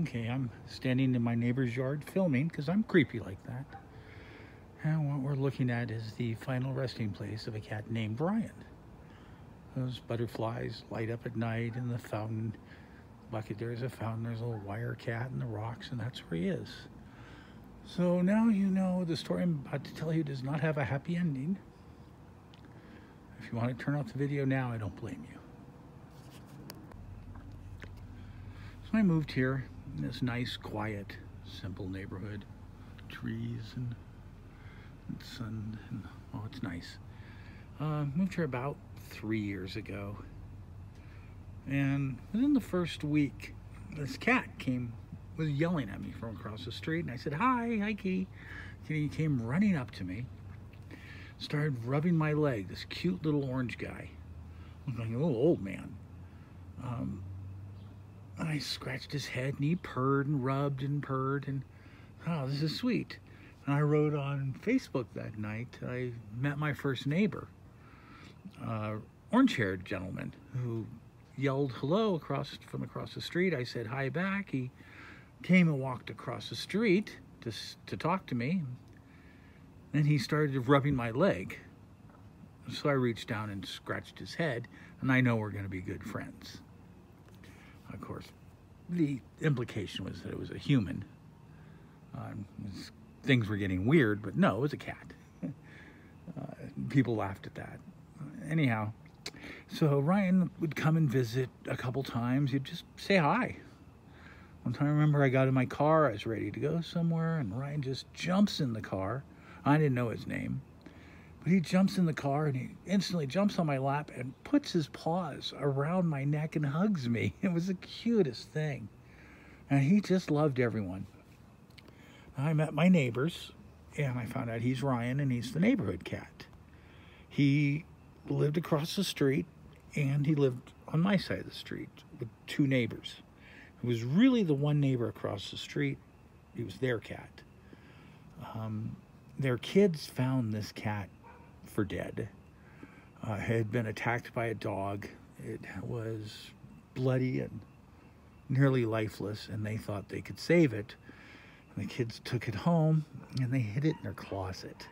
Okay, I'm standing in my neighbor's yard filming because I'm creepy like that. And what we're looking at is the final resting place of a cat named Ryan. Those butterflies light up at night in the fountain bucket. There's a fountain, there's a little wire cat in the rocks, and that's where he is. So now you know the story I'm about to tell you does not have a happy ending. If you want to turn off the video now, I don't blame you. So I moved here in this nice, quiet, simple neighborhood. Trees and sun, and oh, it's nice. Moved here about 3 years ago. And within the first week, this cat was yelling at me from across the street, and I said, hi, Key. And he came running up to me, started rubbing my leg, this cute little orange guy. I'm like a little old man. I scratched his head, and he purred and rubbed and purred, and oh, this is sweet. And I wrote on Facebook that night, I met my first neighbor, orange-haired gentleman who yelled hello from across the street. I said hi back. He came and walked across the street to talk to me. Then he started rubbing my leg. So I reached down and scratched his head, and I know we're going to be good friends. Of course, the implication was that it was a human. Things were getting weird, but no, it was a cat. People laughed at that. Anyhow, so Ryan would come and visit a couple times. He'd just say hi. One time I remember I got in my car, I was ready to go somewhere, and Ryan just jumps in the car. I didn't know his name, but he jumps in the car and he instantly jumps on my lap and puts his paws around my neck and hugs me. It was the cutest thing. And he just loved everyone. I met my neighbors, and I found out he's Ryan, and he's the neighborhood cat. He lived across the street, and he lived on my side of the street with two neighbors. It was really the one neighbor across the street. He was their cat. Their kids found this cat for dead. It had been attacked by a dog. It was bloody and nearly lifeless, and they thought they could save it. And the kids took it home, and they hid it in their closet.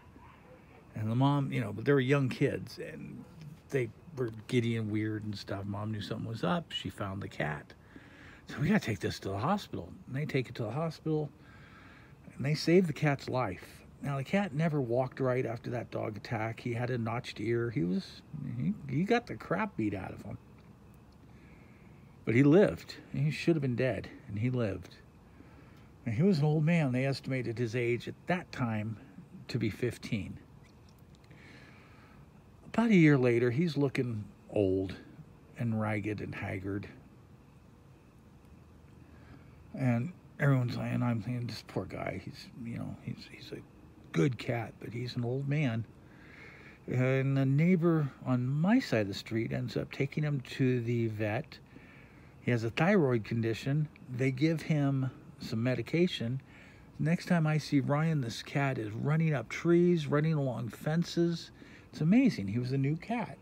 And the mom, but they were young kids, and they were giddy and weird and stuff. Mom knew something was up. She found the cat. So we got to take this to the hospital. And they take it to the hospital, and they saved the cat's life. Now, the cat never walked right after that dog attack. He had a notched ear. He got the crap beat out of him. But he lived. He should have been dead, and he lived. And he was an old man. They estimated his age at that time to be 15. About a year later, he's looking old and ragged and haggard. And everyone's saying, I'm thinking, this poor guy, he's a good cat, but he's an old man. And the neighbor on my side of the street ends up taking him to the vet. He has a thyroid condition. They give him some medication. Next time I see Ryan, this cat is running up trees, running along fences. It's amazing. He was a new cat.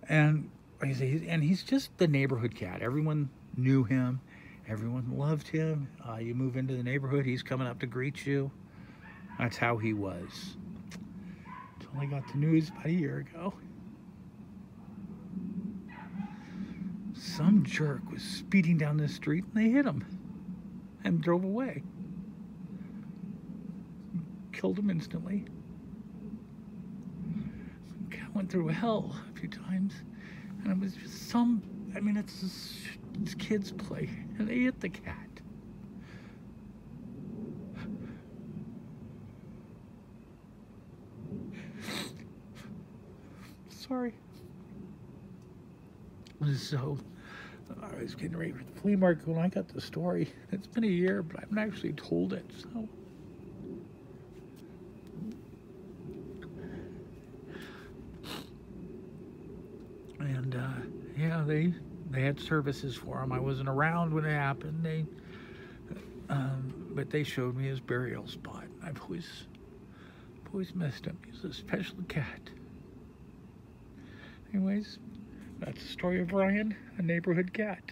And like I say, he's just the neighborhood cat. Everyone knew him. Everyone loved him. You move into the neighborhood, he's coming up to greet you. That's how he was. Until I got the news about a year ago. Some jerk was speeding down the street, and they hit him and drove away. Killed him instantly. The cat went through hell a few times, and it was just it's kids play, and they hit the cat. Sorry. So, I was getting ready for the flea market when I got the story. It's been a year, but I haven't actually told it, so. And, yeah, they had services for him. I wasn't around when it happened. But they showed me his burial spot. I've always missed him. He's a special cat. Anyways, that's the story of Ryan, a neighborhood cat.